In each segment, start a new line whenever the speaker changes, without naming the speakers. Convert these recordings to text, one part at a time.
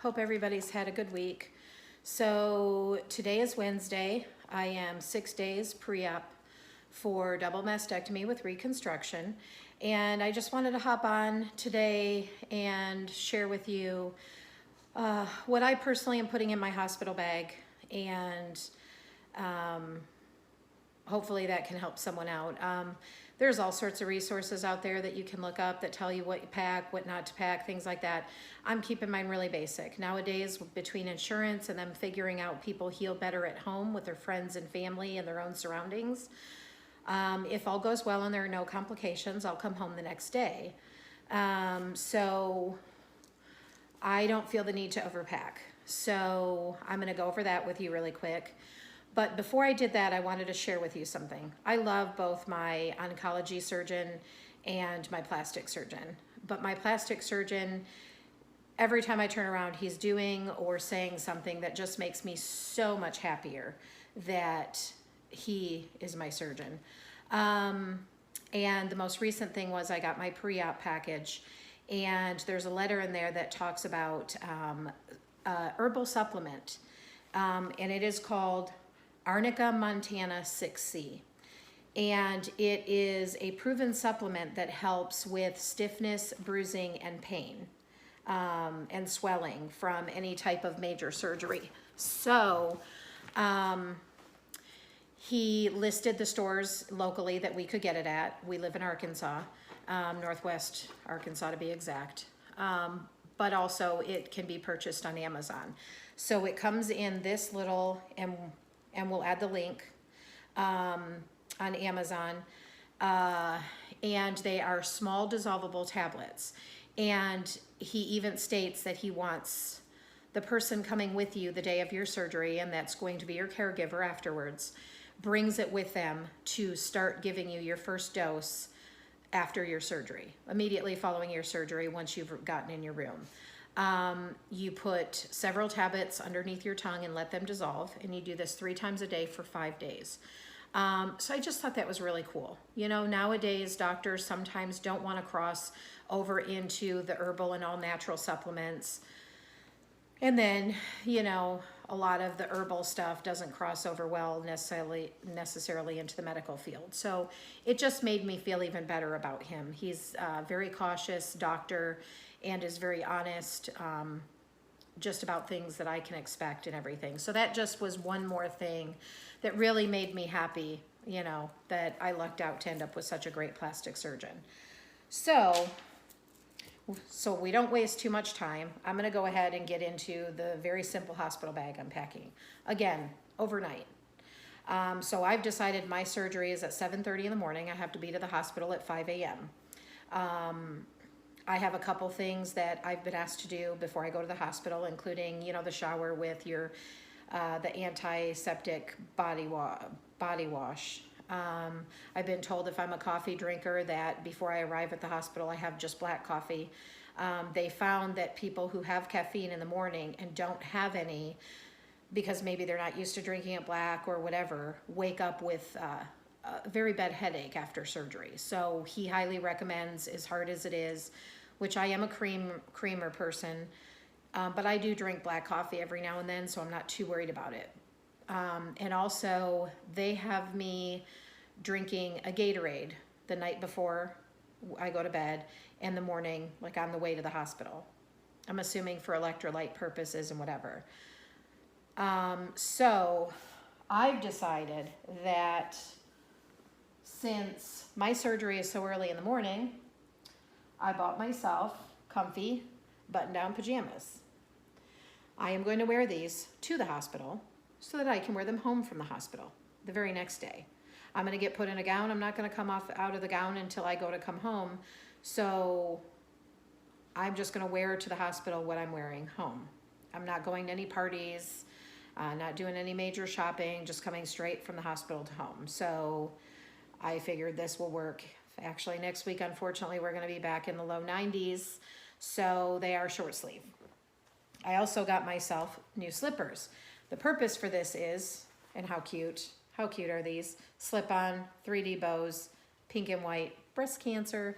Hope everybody's had a good week. So today is Wednesday. I am 6 days pre-op for double mastectomy with reconstruction. And I just wanted to hop on today and share with you what I personally am putting in my hospital bag, and hopefully that can help someone out. There's all sorts of resources out there that you can look up that tell you what you pack, what not to pack, things like that. I'm keeping mine really basic. Nowadays, between insurance and them figuring out people heal better at home with their friends and family and their own surroundings, if all goes well and there are no complications, I'll come home the next day. So I don't feel the need to overpack. So I'm gonna go over that with you really quick. But before I did that, I wanted to share with you something. I love both my oncology surgeon and my plastic surgeon. But my plastic surgeon, every time I turn around, he's doing or saying something that just makes me so much happier that he is my surgeon. And the most recent thing was I got my pre-op package, and there's a letter in there that talks about herbal supplement, and it is called Arnica Montana 6C. And it is a proven supplement that helps with stiffness, bruising, and pain, and swelling from any type of major surgery. So he listed the stores locally that we could get it at. We live in Arkansas, Northwest Arkansas to be exact. But also it can be purchased on Amazon. So it comes in this little, and we'll add the link on Amazon. And they are small dissolvable tablets. And he even states that he wants the person coming with you the day of your surgery, and that's going to be your caregiver afterwards, brings it with them to start giving you your first dose after your surgery, immediately following your surgery once you've gotten in your room. You put several tablets underneath your tongue and let them dissolve, and you do this 3 times a day for 5 days. So I just thought that was really cool. You know, nowadays doctors sometimes don't want to cross over into the herbal and all natural supplements. And then, you know, a lot of the herbal stuff doesn't cross over well necessarily into the medical field. So it just made me feel even better about him. He's a very cautious doctor and is very honest just about things that I can expect and everything. So that just was one more thing that really made me happy, you know, that I lucked out to end up with such a great plastic surgeon. So we don't waste too much time. I'm gonna go ahead and get into the very simple hospital bag I'm packing. Again, overnight. So I've decided my surgery is at 7:30 in the morning. I have to be to the hospital at 5 a.m. I have a couple things that I've been asked to do before I go to the hospital, including, you know, the shower with your, the antiseptic body wash. I've been told if I'm a coffee drinker that before I arrive at the hospital, I have just black coffee. They found that people who have caffeine in the morning and don't have any, because maybe they're not used to drinking it black or whatever, wake up with a very bad headache after surgery. So he highly recommends, as hard as it is, which I am a creamer person, but I do drink black coffee every now and then, so I'm not too worried about it. And also they have me drinking a Gatorade the night before I go to bed and the morning, like on the way to the hospital. I'm assuming for electrolyte purposes and whatever. So I've decided that since my surgery is so early in the morning, I bought myself comfy button-down pajamas. I am going to wear these to the hospital so that I can wear them home from the hospital the very next day. I'm gonna get put in a gown. I'm not gonna come out of the gown until I go to come home. So I'm just gonna wear to the hospital what I'm wearing home. I'm not going to any parties, not doing any major shopping, just coming straight from the hospital to home. So I figured this will work. Actually, next week, unfortunately, we're gonna be back in the low 90s, so they are short sleeve. I also got myself new slippers. The purpose for this is, and how cute are these? Slip-on, 3D bows, pink and white, breast cancer.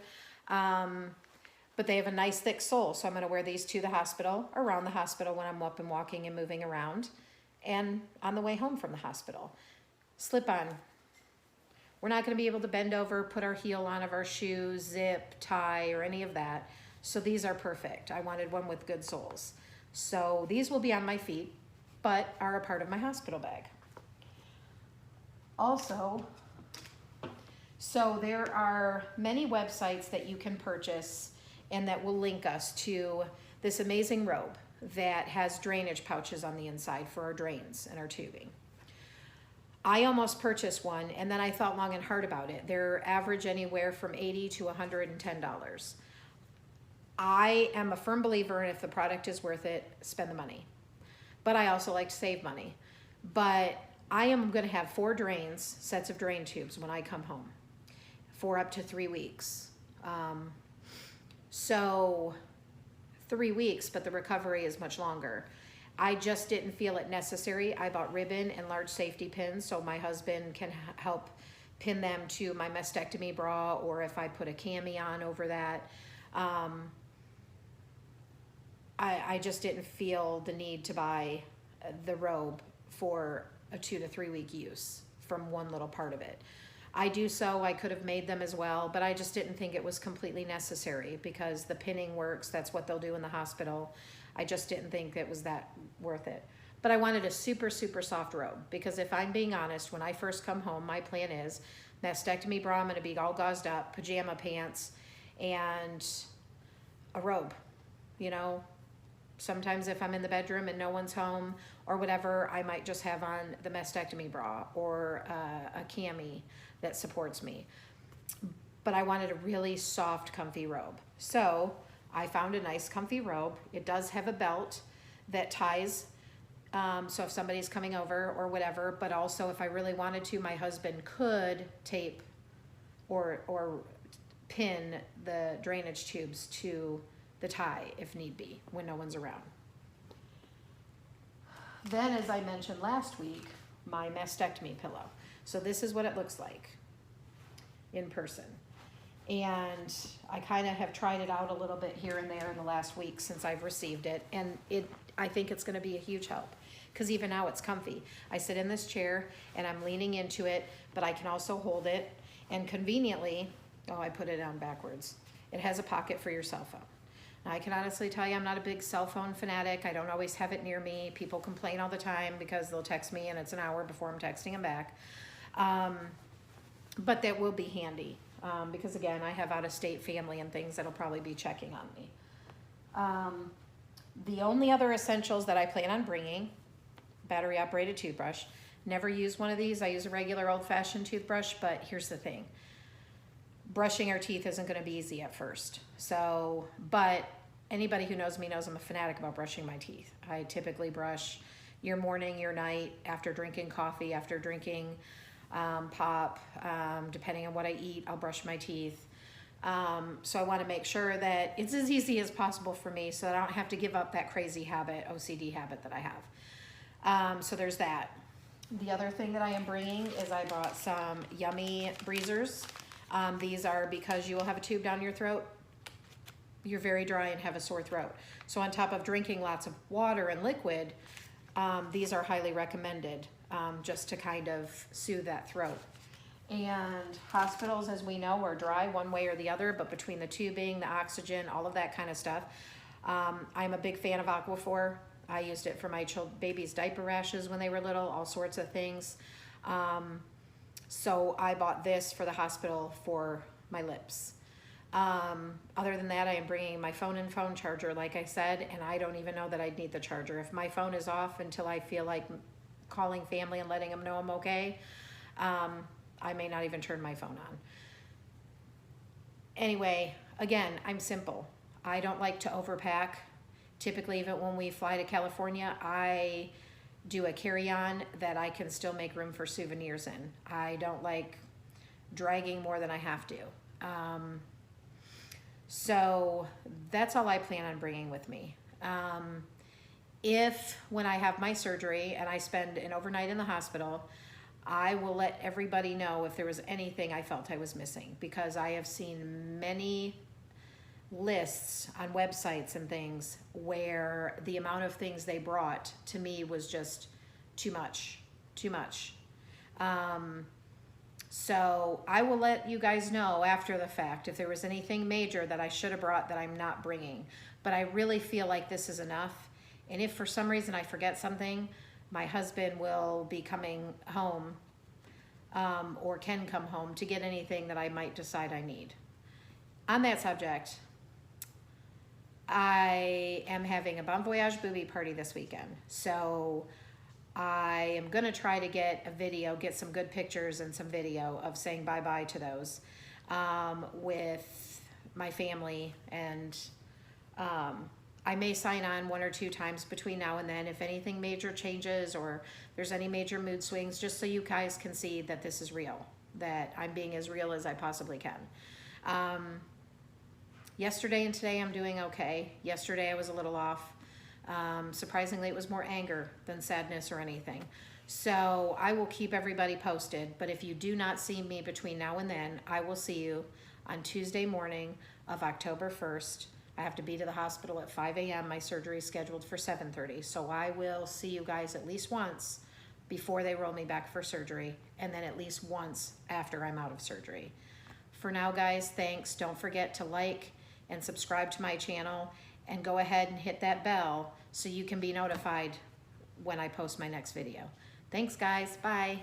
but they have a nice thick sole. So I'm gonna wear these to the hospital, around the hospital when I'm up and walking and moving around, and on the way home from the hospital. Slip on. We're not gonna be able to bend over, put our heel on of our shoe, zip, tie, or any of that. So these are perfect. I wanted one with good soles. So these will be on my feet, but are a part of my hospital bag. Also, so there are many websites that you can purchase and that will link us to this amazing robe that has drainage pouches on the inside for our drains and our tubing. I almost purchased one, and then I thought long and hard about it. They're average anywhere from $80 to $110. I am a firm believer in if the product is worth it, spend the money. But I also like to save money. But I am gonna have 4 drains, sets of drain tubes when I come home for up to 3 weeks. So 3 weeks, but the recovery is much longer. I just didn't feel it necessary. I bought ribbon and large safety pins so my husband can help pin them to my mastectomy bra, or if I put a cami on over that. I just didn't feel the need to buy the robe for a 2 to 3 week use from one little part of it. I could have made them as well, but I just didn't think it was completely necessary because the pinning works. That's what they'll do in the hospital. I just didn't think it was that worth it. But I wanted a super, super soft robe because if I'm being honest, when I first come home, my plan is mastectomy bra, I'm gonna be all gauzed up, pajama pants, and a robe. You know, sometimes if I'm in the bedroom and no one's home or whatever, I might just have on the mastectomy bra or a cami that supports me. But I wanted a really soft, comfy robe. So I found a nice comfy robe. It does have a belt that ties, so if somebody's coming over or whatever, but also if I really wanted to, my husband could tape or pin the drainage tubes to the tie if need be when no one's around. Then, as I mentioned last week, my mastectomy pillow. So this is what it looks like in person. And I kind of have tried it out a little bit here and there in the last week since I've received it. And I think it's gonna be a huge help because even now it's comfy. I sit in this chair and I'm leaning into it, but I can also hold it. And conveniently, oh, I put it on backwards. It has a pocket for your cell phone. Now, I can honestly tell you I'm not a big cell phone fanatic. I don't always have it near me. People complain all the time because they'll text me and it's an hour before I'm texting them back. But that will be handy. Because again, I have out-of-state family and things that'll probably be checking on me. The only other essentials that I plan on bringing, battery-operated toothbrush. Never use one of these. I use a regular old-fashioned toothbrush, but here's the thing. Brushing our teeth isn't gonna be easy at first. So, but anybody who knows me knows I'm a fanatic about brushing my teeth. I typically brush your morning, your night, after drinking coffee, after drinking pop, depending on what I eat, I'll brush my teeth. So I want to make sure that it's as easy as possible for me so that I don't have to give up that crazy habit, OCD habit that I have. So there's that. The other thing that I am bringing is I brought some yummy breezers. These are because you will have a tube down your throat. You're very dry and have a sore throat. So on top of drinking lots of water and liquid, these are highly recommended. Just to kind of soothe that throat. And hospitals, as we know, are dry one way or the other, but between the tubing, the oxygen, all of that kind of stuff. I'm a big fan of Aquaphor. I used it for my baby's diaper rashes when they were little, all sorts of things. So I bought this for the hospital for my lips. Other than that, I am bringing my phone and phone charger, like I said, and I don't even know that I'd need the charger. If my phone is off until I feel like calling family and letting them know I'm okay, I may not even turn my phone on. Anyway, again, I'm simple. I don't like to overpack. Typically, even when we fly to California, I do a carry-on that I can still make room for souvenirs in. I don't like dragging more than I have to. So that's all I plan on bringing with me. If when I have my surgery and I spend an overnight in the hospital, I will let everybody know if there was anything I felt I was missing, because I have seen many lists on websites and things where the amount of things they brought to me was just too much, too much. So I will let you guys know after the fact if there was anything major that I should have brought that I'm not bringing. But I really feel like this is enough. And if for some reason I forget something, my husband will be coming home or can come home to get anything that I might decide I need. On that subject, I am having a Bon Voyage booby party this weekend. So I am gonna try to get a video, get some good pictures and some video of saying bye-bye to those with my family. And I may sign on 1 or 2 times between now and then if anything major changes or there's any major mood swings, just so you guys can see that this is real, that I'm being as real as I possibly can. Yesterday and today I'm doing okay. Yesterday I was a little off. Surprisingly, it was more anger than sadness or anything. So I will keep everybody posted, but if you do not see me between now and then, I will see you on Tuesday morning of October 1st. I have to be to the hospital at 5 a.m. My surgery is scheduled for 7:30. So I will see you guys at least once before they roll me back for surgery, and then at least once after I'm out of surgery. For now, guys, thanks. Don't forget to like and subscribe to my channel, and go ahead and hit that bell so you can be notified when I post my next video. Thanks, guys. Bye.